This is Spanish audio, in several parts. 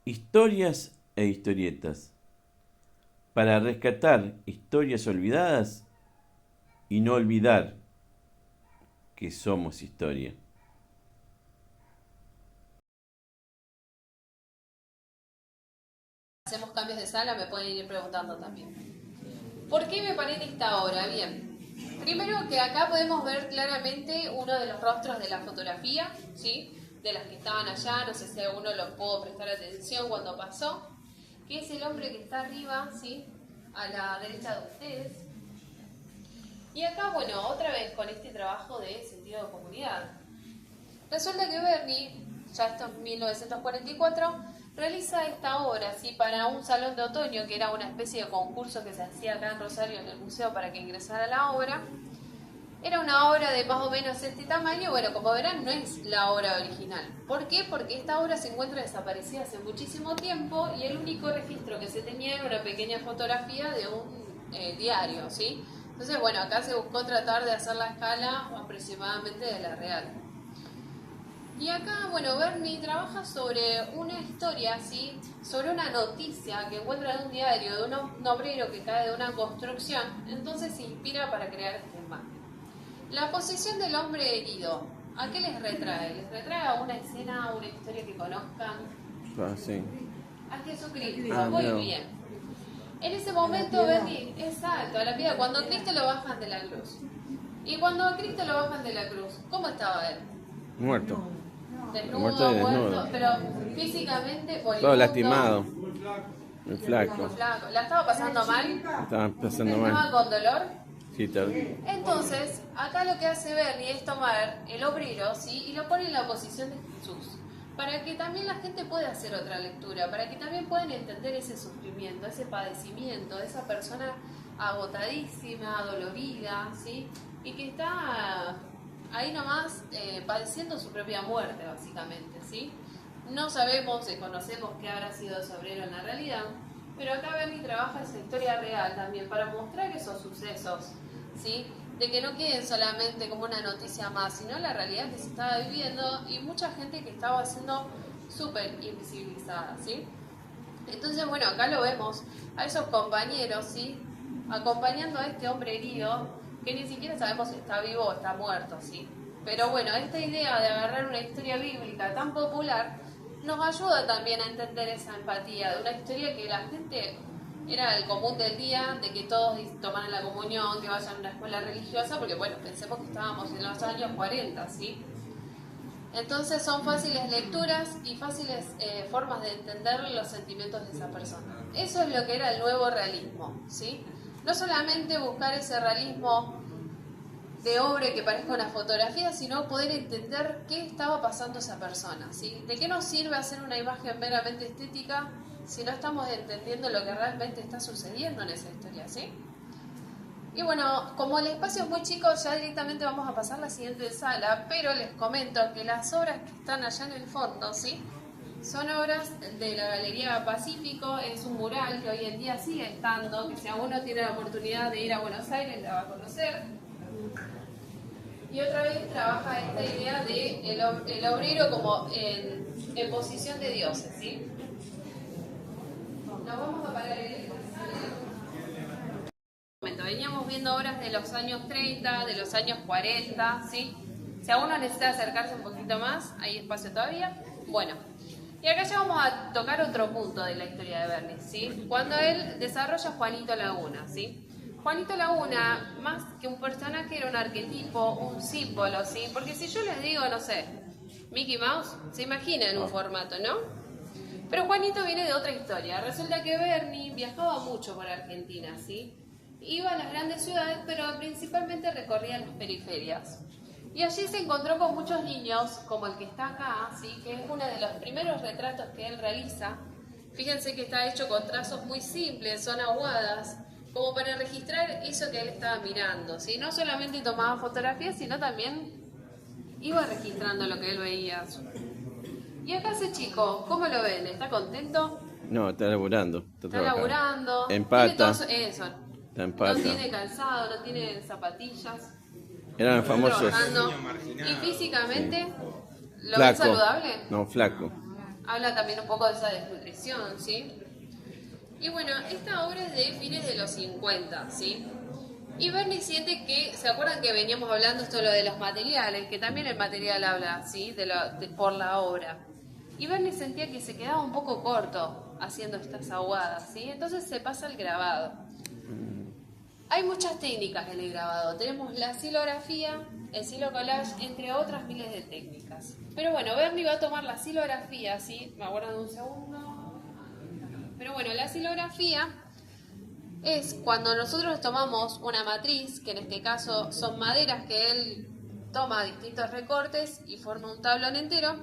Historias e historietas, para rescatar historias olvidadas y no olvidar que somos historia. Hacemos cambios de sala, me pueden ir preguntando también. ¿Por qué me paré en esta hora? Bien. Primero que acá podemos ver claramente uno de los rostros de la fotografía, ¿sí? De las que estaban allá, no sé si a uno lo pudo prestar atención cuando pasó, que es el hombre que está arriba, ¿sí? A la derecha de ustedes. Y acá, bueno, otra vez con este trabajo de sentido de comunidad. Resulta que Bernie, ya esto en 1944, realiza esta obra ¿sí? Para un salón de otoño, que era una especie de concurso que se hacía acá en Rosario en el museo para que ingresara la obra. Era una obra de más o menos este tamaño, bueno, como verán no es la obra original. ¿Por qué? Porque esta obra se encuentra desaparecida hace muchísimo tiempo y el único registro que se tenía era una pequeña fotografía de un diario, ¿sí? Entonces, bueno, acá se buscó tratar de hacer la escala aproximadamente de la real. Y acá, bueno, Bernie trabaja sobre una historia, ¿sí? Sobre una noticia que encuentra en un diario de un obrero que cae de una construcción, entonces se inspira para crear esta imagen. La posición del hombre herido, ¿a qué les retrae? ¿Les retrae a una escena, a una historia que conozcan? Ah, sí. A Jesucristo, Ah, muy mira. bien. En ese momento, Bernie, exacto, a la piedra, cuando a Cristo lo bajan de la cruz. Y cuando a Cristo lo bajan de la cruz, ¿cómo estaba él? Muerto. Muerto Desnudo, y muerto, desnudo. pero físicamente Todo moribundo, lastimado. Muy muy flaco. flaco. ¿La estaba pasando mal? Estaba pasando ¿Estaba mal. con dolor? Sí, Entonces, acá lo que hace Bernie es tomar el obrero, ¿sí? Y lo pone en la posición de Jesús, para que también la gente pueda hacer otra lectura, para que también puedan entender ese sufrimiento, ese padecimiento, de esa persona agotadísima, dolorida, ¿sí? Y que está ahí nomás padeciendo su propia muerte, básicamente, ¿sí? No sabemos, desconocemos qué habrá sido ese obrero en la realidad, pero acá Bernie trabaja esa historia real también para mostrar esos sucesos, ¿sí? De que no queden solamente como una noticia más, sino la realidad que se estaba viviendo y mucha gente que estaba siendo súper invisibilizada, ¿sí? Entonces, bueno, acá lo vemos a esos compañeros, ¿sí? Acompañando a este hombre herido, que ni siquiera sabemos si está vivo o está muerto, ¿sí? Pero bueno, esta idea de agarrar una historia bíblica tan popular nos ayuda también a entender esa empatía de una historia que la gente era el común del día, de que todos tomaran la comunión, que vayan a una escuela religiosa, porque bueno, pensemos que estábamos en los años 40, ¿sí? Entonces son fáciles lecturas y fáciles formas de entender los sentimientos de esa persona. Eso es lo que era el nuevo realismo, ¿sí? No solamente buscar ese realismo de obra que parezca una fotografía, sino poder entender qué estaba pasando esa persona, ¿sí? ¿De qué nos sirve hacer una imagen meramente estética si no estamos entendiendo lo que realmente está sucediendo en esa historia, ¿sí? Y bueno, como el espacio es muy chico, ya directamente vamos a pasar a la siguiente sala, pero les comento que las obras que están allá en el fondo, ¿sí? Son obras de la Galería Pacífico, es un mural que hoy en día sigue estando, que si alguno tiene la oportunidad de ir a Buenos Aires la va a conocer. Y otra vez trabaja esta idea de el obrero como en posición de dioses, ¿sí? Nos vamos a parar en el momento. Veníamos viendo obras de los años 30, de los años 40, ¿sí? Si alguno necesita acercarse un poquito más, hay espacio todavía. Bueno, y acá ya vamos a tocar otro punto de la historia de Bernie, ¿sí? Cuando él desarrolla Juanito Laguna, ¿sí? Juanito Laguna, más que un personaje, era un arquetipo, un símbolo, ¿sí? Porque si yo les digo, no sé, Mickey Mouse, se imagina en un formato, ¿no? Pero Juanito viene de otra historia. Resulta que Bernie viajaba mucho por Argentina, ¿sí? Iba a las grandes ciudades, pero principalmente recorría las periferias. Y allí se encontró con muchos niños, como el que está acá, ¿sí? Que es uno de los primeros retratos que él realiza. Fíjense que está hecho con trazos muy simples, son aguadas, como para registrar eso que él estaba mirando, ¿sí? No solamente tomaba fotografías, sino también iba registrando lo que él veía. Y acá ese chico, ¿cómo lo ven? ¿Está contento? No, está laburando, está Está trabajando. laburando, En tiene todo pata, eso. está en No pata. tiene calzado, no tiene zapatillas. Eran Está famosos. trabajando. Y físicamente, ¿lo ven Flaco. saludable? No, flaco. Habla también un poco de esa desnutrición, ¿sí? Y bueno, esta obra es de fines de los 50, ¿sí? Y Bernie siente que, ¿se acuerdan que veníamos hablando esto lo de los materiales? Que también el material habla, ¿sí? Por la obra. Y Bernie sentía que se quedaba un poco corto haciendo estas aguadas, ¿sí? Entonces se pasa al grabado. Hay muchas técnicas en el grabado. Tenemos la silografía, el silocollage, entre otras miles de técnicas. Pero bueno, Bernie va a tomar la silografía, ¿sí? Me aguardan un segundo. Pero bueno, la silografía es cuando nosotros tomamos una matriz, que en este caso son maderas que él toma distintos recortes y forma un tablón entero.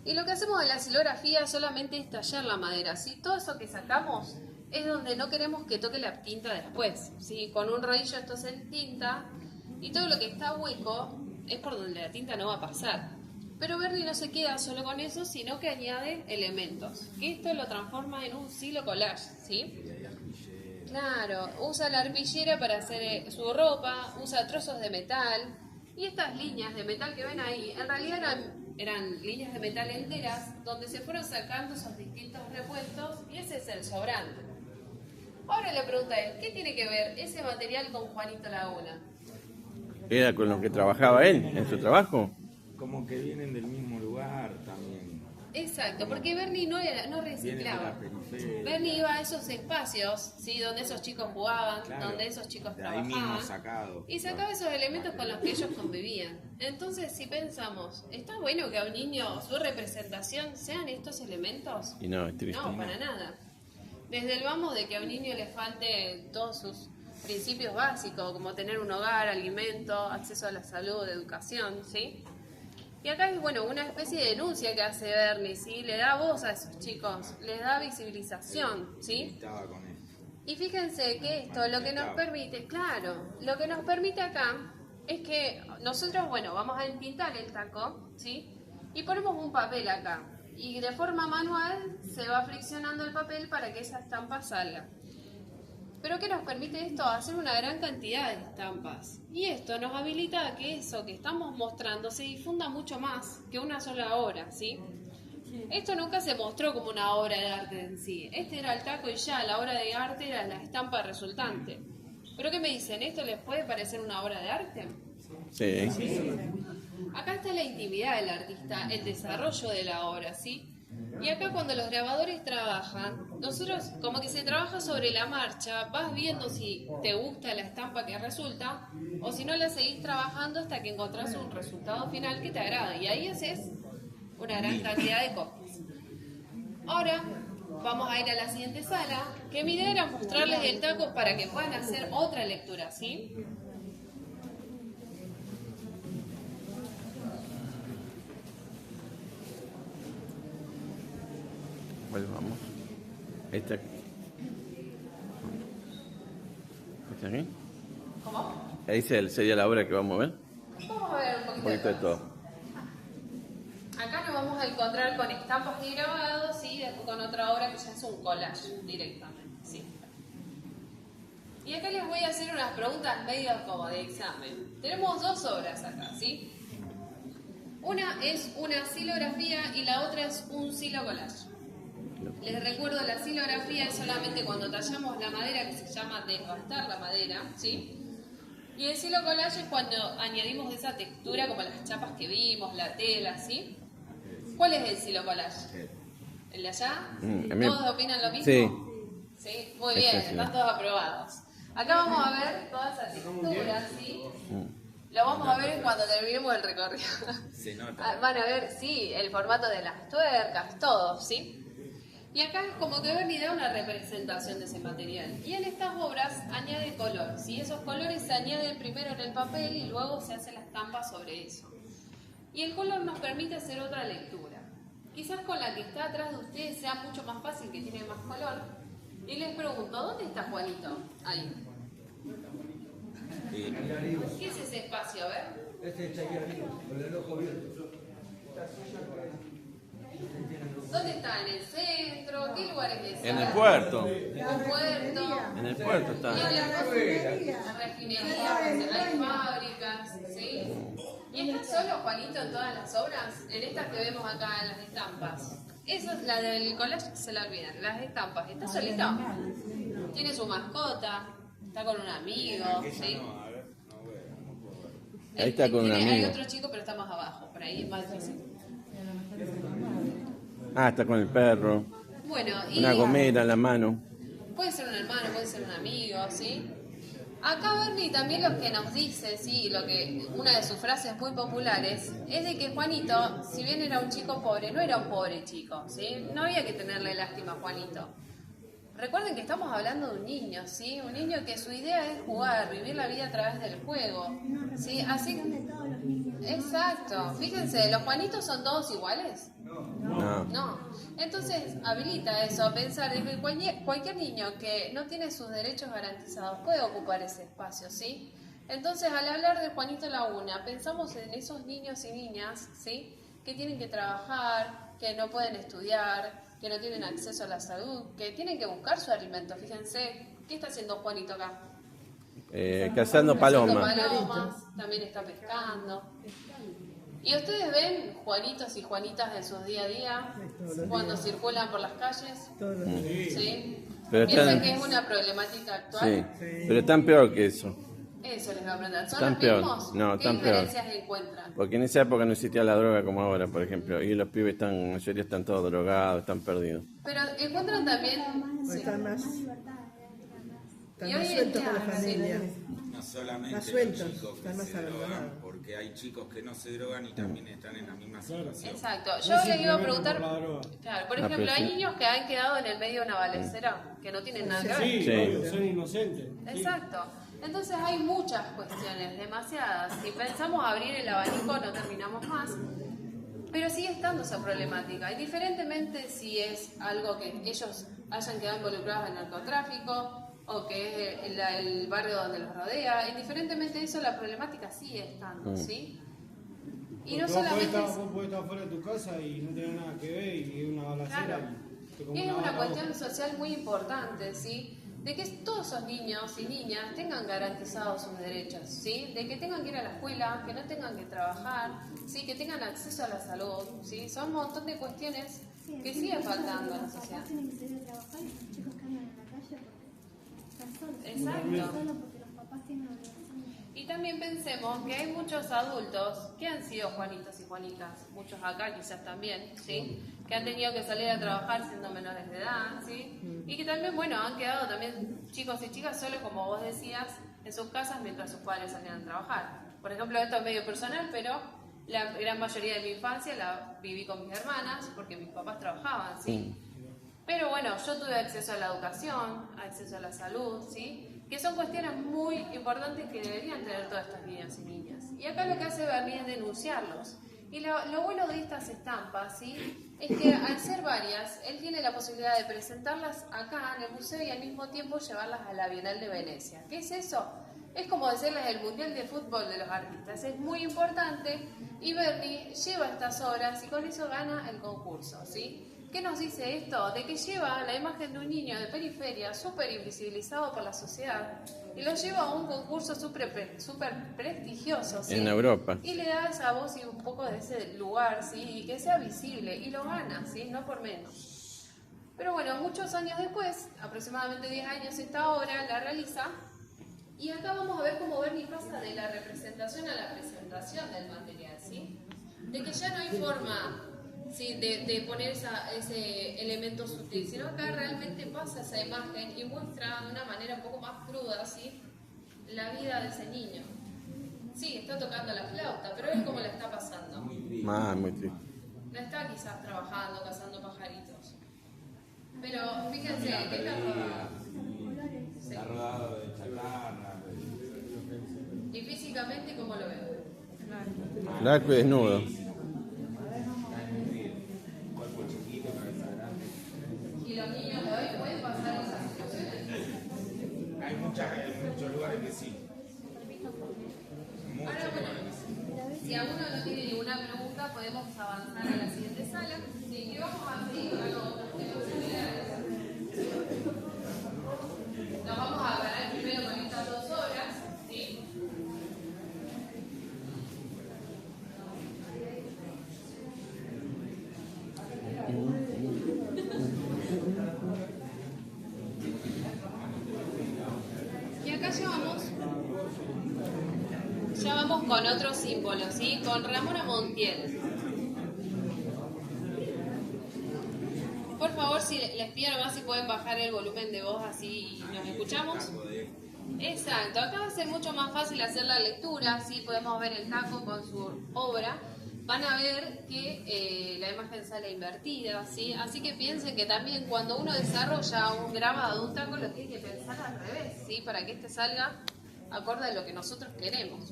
Y lo que hacemos en la silografía solamente es tallar la madera, ¿sí? Todo eso que sacamos es donde no queremos que toque la tinta después, ¿sí? Con un rodillo esto se tinta y todo lo que está hueco es por donde la tinta no va a pasar. Pero Bernie no se queda solo con eso, sino que añade elementos, que esto lo transforma en un silocollage, ¿sí? Claro, usa la arpillera para hacer su ropa, usa trozos de metal, y estas líneas de metal que ven ahí, en realidad eran líneas de metal enteras, donde se fueron sacando esos distintos repuestos, y ese es el sobrante. Ahora la pregunta es, ¿qué tiene que ver ese material con Juanito Laguna? ¿Era con lo que trabajaba él en su trabajo? Como que vienen del mismo lugar también. Exacto, porque Bernie no reciclaba. Bernie iba a esos espacios, ¿sí? Donde esos chicos jugaban, Claro, donde esos chicos de ahí mismo trabajaban. sacado. Y sacaba esos elementos con los que ellos convivían. Entonces, si pensamos, ¿está bueno que a un niño su representación sean estos elementos? Y no, es triste. No, para nada. Desde el vamos de que a un niño le falte todos sus principios básicos, como tener un hogar, alimento, acceso a la salud, educación, ¿sí? Y acá es, bueno, una especie de denuncia que hace Bernie, ¿sí? Le da voz a esos chicos, les da visibilización, ¿sí? Estaba con esto. Y fíjense que esto lo que nos permite, claro, lo que nos permite acá es que nosotros, bueno, vamos a entintar el taco, ¿sí? Y ponemos un papel acá. Y de forma manual se va friccionando el papel para que esa estampa salga. Pero ¿qué nos permite esto? Hacer una gran cantidad de estampas. Y esto nos habilita a que eso que estamos mostrando se difunda mucho más que una sola obra, ¿sí? Esto nunca se mostró como una obra de arte en sí. Este era el taco y ya, la obra de arte era la estampa resultante. ¿Pero qué me dicen? ¿Esto les puede parecer una obra de arte? Sí. Acá está la intimidad del artista, el desarrollo de la obra, ¿sí? Y acá cuando los grabadores trabajan, nosotros como que se trabaja sobre la marcha, vas viendo si te gusta la estampa que resulta o si no la seguís trabajando hasta que encontrás un resultado final que te agrada y ahí haces una gran cantidad de copias. Ahora vamos a ir a la siguiente sala, que mi idea era mostrarles el taco para que puedan hacer otra lectura, ¿sí? Bueno, vamos. Esta. ¿Está aquí? ¿Cómo? Ahí sería la obra que vamos a ver. Vamos a ver Un poquito de todo. Acá nos vamos a encontrar con estampas y grabados y después con otra obra que ya es un collage directamente, ¿sí? Y acá les voy a hacer unas preguntas medio como de examen. Tenemos dos obras acá, ¿sí? Una es una silografía y la otra es un silocollage. Les recuerdo, la silografía es solamente cuando tallamos la madera, que se llama desbastar la madera, ¿sí? Y el silocollage es cuando añadimos esa textura como las chapas que vimos, la tela, ¿sí? ¿Cuál es el silocollage? ¿El de allá? ¿Todos opinan lo mismo? Sí. Sí, muy bien, están todos aprobados. Acá vamos a ver toda esa textura, ¿sí? Lo vamos a ver cuando terminemos el recorrido. Se nota. Van a ver, sí, el formato de las tuercas, todo, ¿sí? Y acá es como que Bernie da una representación de ese material. Y en estas obras añade color, ¿sí? Esos colores se añaden primero en el papel y luego se hace la estampa sobre eso. Y el color nos permite hacer otra lectura. Quizás con la que está atrás de ustedes sea mucho más fácil, que tiene más color. Y les pregunto, ¿dónde está Juanito? Ahí. ¿Qué es ese espacio? A ver. Este está aquí arriba, con el ojo abierto. ¿Dónde está? ¿En el centro? ¿Qué lugar es ese? En el puerto. Un puerto. En el puerto Y está. en la refinería, hay fábricas, ¿sí? ¿Y está solo Juanito en todas las obras? En estas que vemos acá en las estampas. Esa es la del collage, se la olvidan. Las estampas. ¿Está solito? Tiene su mascota, está con un amigo, ¿sí? No, a ver, no veo, no puedo ver. Ahí está con un Hay amigo. otro chico, pero está más abajo, por ahí es más difícil. Ah, está con el perro. Bueno, y Una gomera en la mano. puede ser un hermano, puede ser un amigo, ¿sí? Acá Bernie también lo que nos dice, sí, una de sus frases muy populares es de que Juanito, si bien era un chico pobre, no era un pobre chico, ¿sí? No había que tenerle lástima a Juanito. Recuerden que estamos hablando de un niño, ¿sí? Un niño que su idea es jugar, vivir la vida a través del juego, ¿sí? Así exacto. Fíjense, ¿los Juanitos son todos iguales? No. No. Entonces, habilita eso a pensar de que cualquier niño que no tiene sus derechos garantizados puede ocupar ese espacio, ¿sí? Entonces, al hablar de Juanito Laguna, pensamos en esos niños y niñas, ¿sí? Que tienen que trabajar, que no pueden estudiar, que no tienen acceso a la salud, que tienen que buscar su alimento. Fíjense, ¿qué está haciendo Juanito acá? Cazando palomas. También está pescando. ¿Y ustedes ven Juanitos y Juanitas de sus día a día cuando circulan por las calles? ¿Sí? Pero ¿Piensan están- que es una problemática Sí, actual? pero están peor que eso. Eso les va a aprender. ¿Son Están los peor. mismos? No, ¿Qué están peor. diferencias encuentran? Porque en esa época no existía la droga como ahora, por ejemplo. Y los pibes están, la mayoría están todos drogados, están perdidos. Pero encuentran también... Sí. Están más Y hoy en sueltos día, con la familia. No solamente Más los sueltos, chicos que están más se drogan, abandonados. porque hay chicos que no se drogan y también están en la misma situación. Exacto. Yo les iba a preguntar... Por la droga. Claro, por Ah, ejemplo, pero hay sí. niños que han quedado en el medio de una balacera, que no tienen nada que ver. Sí, Sí. obvio, son inocentes. Exacto. Entonces hay muchas cuestiones, demasiadas. Si pensamos abrir el abanico no terminamos más. Pero sigue estando esa problemática. Indiferentemente si es algo que ellos hayan quedado involucrados en el narcotráfico o que es el barrio donde los rodea, indiferentemente de eso la problemática sigue estando, ¿sí? Y no Porque solamente... vos podés estar fuera de tu casa y no tener nada que ver y es una balacera Claro. y te come Y es una bala, cuestión social muy importante, ¿sí? De que todos esos niños y niñas tengan garantizados sus derechos, ¿sí? De que tengan que ir a la escuela, que no tengan que trabajar, ¿sí? Que tengan acceso a la salud, ¿sí? Son un montón de cuestiones que siguen faltando a la sociedad. Los papás tienen que salir a trabajar y los chicos que andan en la calle porque están solos. Exacto. Están solos porque los papás tienen obligaciones. Y también pensemos que hay muchos adultos que han sido Juanitos y Juanitas, muchos acá quizás también, ¿sí? Que han tenido que salir a trabajar siendo menores de edad, ¿sí? Y que también, bueno, han quedado también chicos y chicas solos, como vos decías, en sus casas mientras sus padres salían a trabajar. Por ejemplo, esto es medio personal, pero la gran mayoría de mi infancia la viví con mis hermanas porque mis papás trabajaban, ¿sí? Pero bueno, yo tuve acceso a la educación, acceso a la salud, ¿sí? Que son cuestiones muy importantes que deberían tener todos estos niños y niñas. Y acá lo que hace Bernie es denunciarlos. Y lo bueno de estas estampas, ¿sí? Es que al ser varias, él tiene la posibilidad de presentarlas acá en el museo y al mismo tiempo llevarlas a la Bienal de Venecia. ¿Qué es eso? Es como decirles el Mundial de Fútbol de los artistas. Es muy importante y Bernie lleva estas obras y con eso gana el concurso, ¿sí? ¿Qué nos dice esto? De que lleva la imagen de un niño de periferia súper invisibilizado por la sociedad y lo lleva a un concurso súper prestigioso, ¿sí? En Europa. Y le da esa voz y un poco de ese lugar, ¿sí? Y que sea visible y lo gana, ¿sí? No por menos. Pero bueno, muchos años después, aproximadamente 10 años, esta obra la realiza y acá vamos a ver cómo Bernie pasa de la representación a la presentación del material, ¿sí? De que ya no hay forma... Sí, de poner ese elemento sutil, sino acá realmente pasa esa imagen y muestra de una manera un poco más cruda, ¿sí? La vida de ese niño. Sí, está tocando la flauta, pero es como la está pasando. Muy triste. No está quizás trabajando, cazando pajaritos. Pero fíjense, ¿qué está sí. Está rodado de chatarra. Y físicamente, ¿cómo lo veo? Flaco y desnudo. Cuerpo chiquito, cabeza grande. Y los niños de hoy pueden pasar esas situaciones. Hay muchos lugares que sí. Muchos Ahora, lugares bueno, que sí. si alguno no tiene ninguna pregunta, podemos avanzar a la siguiente sala. Sí, que vamos a seguir con otros temas similares. Nos vamos a parar primero con estas dos obras, ¿sí? con otro símbolo, ¿sí? Con Ramona Montiel. Por favor, si les pido nomás si pueden bajar el volumen de voz así nos escuchamos. Exacto, acá va a ser mucho más fácil hacer la lectura, ¿sí? Podemos ver el taco con su obra. Van a ver que la imagen sale invertida, ¿sí? Así que piensen que también cuando uno desarrolla un grabado de un taco lo tiene que pensar al revés, ¿sí? Para que este salga acorde a lo que nosotros queremos.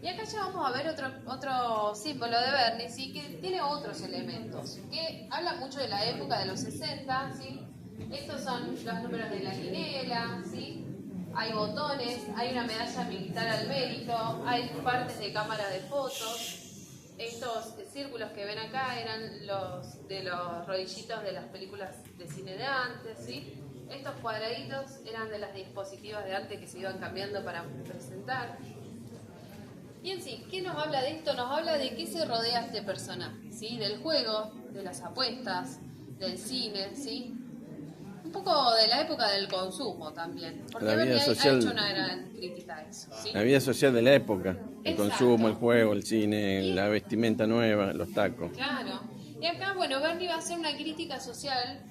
Y acá ya vamos a ver otro símbolo de Berni, ¿sí? Que tiene otros elementos, que habla mucho de la época de los 60, ¿sí? Estos son los números de la quinela, ¿sí? Hay botones, hay una medalla militar al mérito, hay partes de cámara de fotos. Estos círculos que ven acá eran los de los rodillitos de las películas de cine de antes, ¿sí? Estos cuadraditos eran de las dispositivas de antes que se iban cambiando para presentar. Y en sí, ¿qué nos habla de esto? Nos habla de qué se rodea este personaje, ¿sí? Del juego, de las apuestas, del cine, ¿sí? Un poco de la época del consumo también. Porque La vida Berni social. ha hecho una gran crítica a eso, ¿sí? La vida social de la época, el Exacto. consumo, el juego, el cine, la vestimenta nueva, los tacos. Claro. Y acá, bueno, Berni va a hacer una crítica social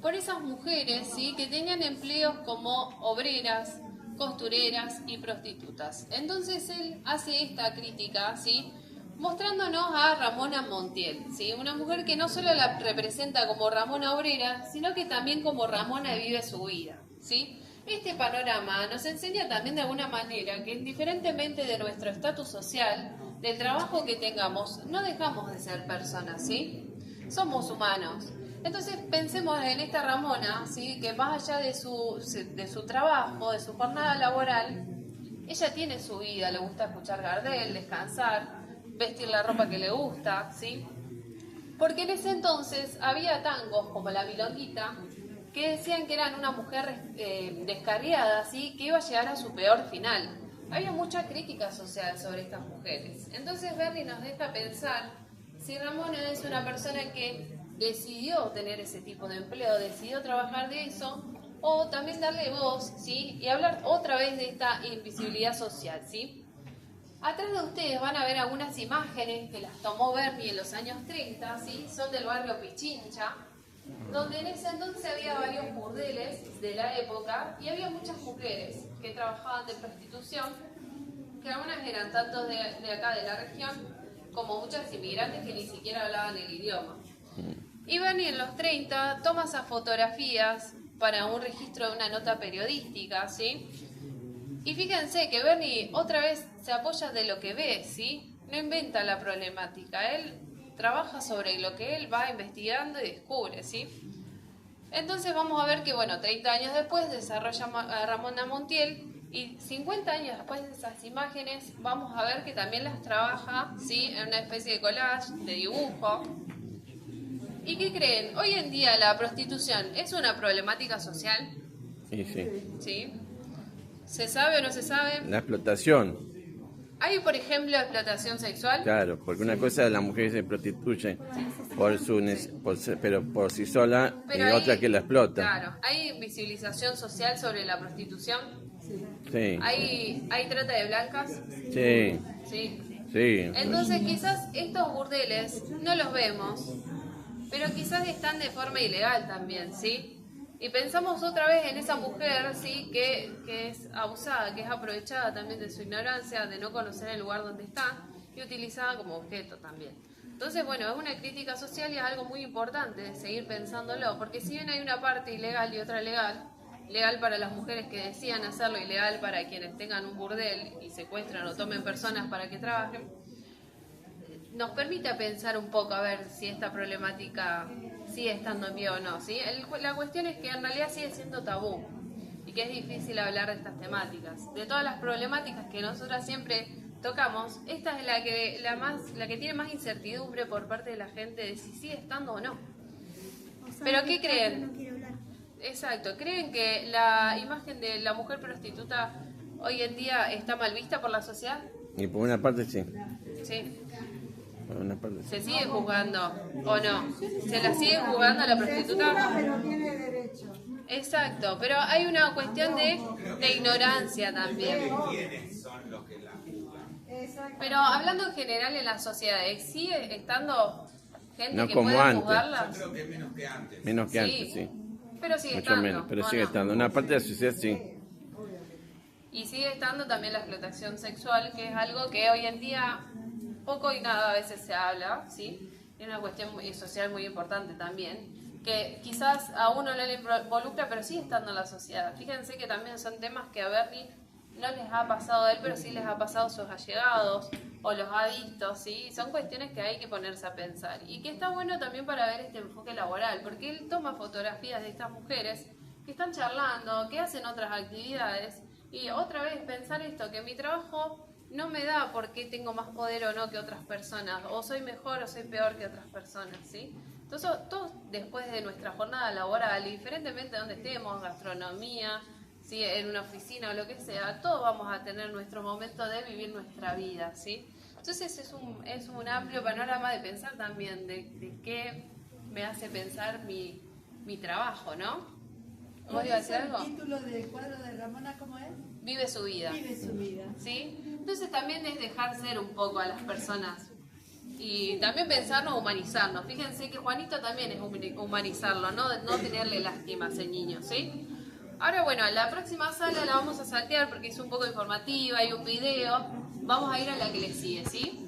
por esas mujeres, ¿sí? Que tenían empleos como obreras, costureras y prostitutas. Entonces él hace esta crítica, ¿sí? Mostrándonos a Ramona Montiel, ¿sí? Una mujer que no solo la representa como Ramona obrera, sino que también como Ramona vive su vida, ¿sí? Este panorama nos enseña también de alguna manera que indiferentemente de nuestro estatus social, del trabajo que tengamos, no dejamos de ser personas, ¿sí? Somos humanos. Entonces pensemos en esta Ramona, ¿sí? Que más allá de su trabajo, de su jornada laboral, ella tiene su vida, le gusta escuchar Gardel, descansar, vestir la ropa que le gusta, ¿sí? Porque en ese entonces había tangos como La Milonguita que decían que eran una mujer descarriada, ¿sí? Que iba a llegar a su peor final. Había mucha crítica social sobre estas mujeres. Entonces Berni nos deja pensar si Ramona es una persona que decidió tener ese tipo de empleo, decidió trabajar de eso, o también darle voz, ¿sí? Y hablar otra vez de esta invisibilidad social, ¿sí? Atrás de ustedes van a ver algunas imágenes que las tomó Berni en los años 30, ¿sí? Son del barrio Pichincha, donde en ese entonces había varios burdeles de la época y había muchas mujeres que trabajaban de prostitución, que algunas eran tanto de acá de la región como muchas inmigrantes que ni siquiera hablaban el idioma. Y Berni en los 30 toma esas fotografías para un registro de una nota periodística, ¿sí? Y fíjense que Berni otra vez se apoya de lo que ve, ¿sí? No inventa la problemática, él trabaja sobre lo que él va investigando y descubre, ¿sí? Entonces vamos a ver que, bueno, 30 años después desarrolla a Ramona Montiel y 50 años después de esas imágenes vamos a ver que también las trabaja, ¿sí? En una especie de collage, de dibujo. ¿Y qué creen? Hoy en día la prostitución es una problemática social, Y sí. ¿sí? ¿Se sabe o no se sabe? La explotación, Hay, por ejemplo, explotación sexual. claro, porque una cosa es la mujer se prostituye pero por sí sola, y Pero otra hay- que la explota. Claro, hay visibilización social sobre la prostitución. Sí, Hay trata de blancas. sí, Sí. sí. Entonces quizás estos burdeles no los vemos, pero quizás están de forma ilegal también, ¿sí? Y pensamos otra vez en esa mujer, ¿sí? Que es abusada, que es aprovechada también de su ignorancia, de no conocer el lugar donde está, y utilizada como objeto también. Entonces, bueno, es una crítica social y es algo muy importante de seguir pensándolo, porque si bien hay una parte ilegal y otra legal, legal para las mujeres que decidan hacerlo y legal para quienes tengan un burdel y secuestran o tomen personas para que trabajen, nos permite pensar un poco a ver si esta problemática sigue estando en pie o no, ¿sí? La cuestión es que en realidad sigue siendo tabú y que es difícil hablar de estas temáticas. De todas las problemáticas que nosotras siempre tocamos, esta es la que tiene más incertidumbre por parte de la gente de si sigue estando o no. O sea, ¿Pero que qué está, creen? pero no quiere hablar. Exacto, ¿creen que la imagen de la mujer prostituta hoy en día está mal vista por la sociedad? Y por una parte sí, Sí. por una parte sí. ¿Se sigue juzgando o no? ¿Se la sigue juzgando a la prostituta? Pero tiene derecho. Exacto, pero hay una cuestión de ignorancia también. ¿Quiénes son los que la juzgan? Exacto. Pero hablando en general en la sociedad, ¿sigue estando gente No que como puede antes. Yo juzgarlas? creo que es menos que antes. Menos que Sí. antes, sí. Pero sigue Mucho estando. menos, pero ¿o sigue no? estando. Una parte de la sociedad sí. Y sigue estando también la explotación sexual, que es algo que hoy en día poco y cada vez se habla, ¿sí? Es una cuestión social muy importante también, que quizás a uno no le involucra, pero sigue estando en la sociedad. Fíjense que también son temas que a Bernie no les ha pasado a él, pero sí les ha pasado a sus allegados o los adictos, ¿sí? Son cuestiones que hay que ponerse a pensar. Y que está bueno también para ver este enfoque laboral, porque él toma fotografías de estas mujeres que están charlando, que hacen otras actividades, y otra vez pensar esto, que mi trabajo no me da por qué tengo más poder o no que otras personas, o soy mejor o soy peor que otras personas, ¿sí? Entonces, todos después de nuestra jornada laboral, indiferentemente de donde estemos, gastronomía, ¿sí? En una oficina o lo que sea, todos vamos a tener nuestro momento de vivir nuestra vida, ¿sí? Entonces es un amplio panorama de pensar también de qué me hace pensar mi trabajo, ¿no? ¿Vos ibas a decir algo? ¿El título del cuadro de Ramona cómo es? Vive su vida. Vive su vida. ¿Sí? Entonces también es dejar ser un poco a las personas y también pensarnos, humanizarnos. Fíjense que Juanito también es humanizarlo, no tenerle lástima a ese niño, ¿sí? Ahora bueno, la próxima sala la vamos a saltear porque es un poco informativa, hay un video, vamos a ir a la que le sigue, ¿sí?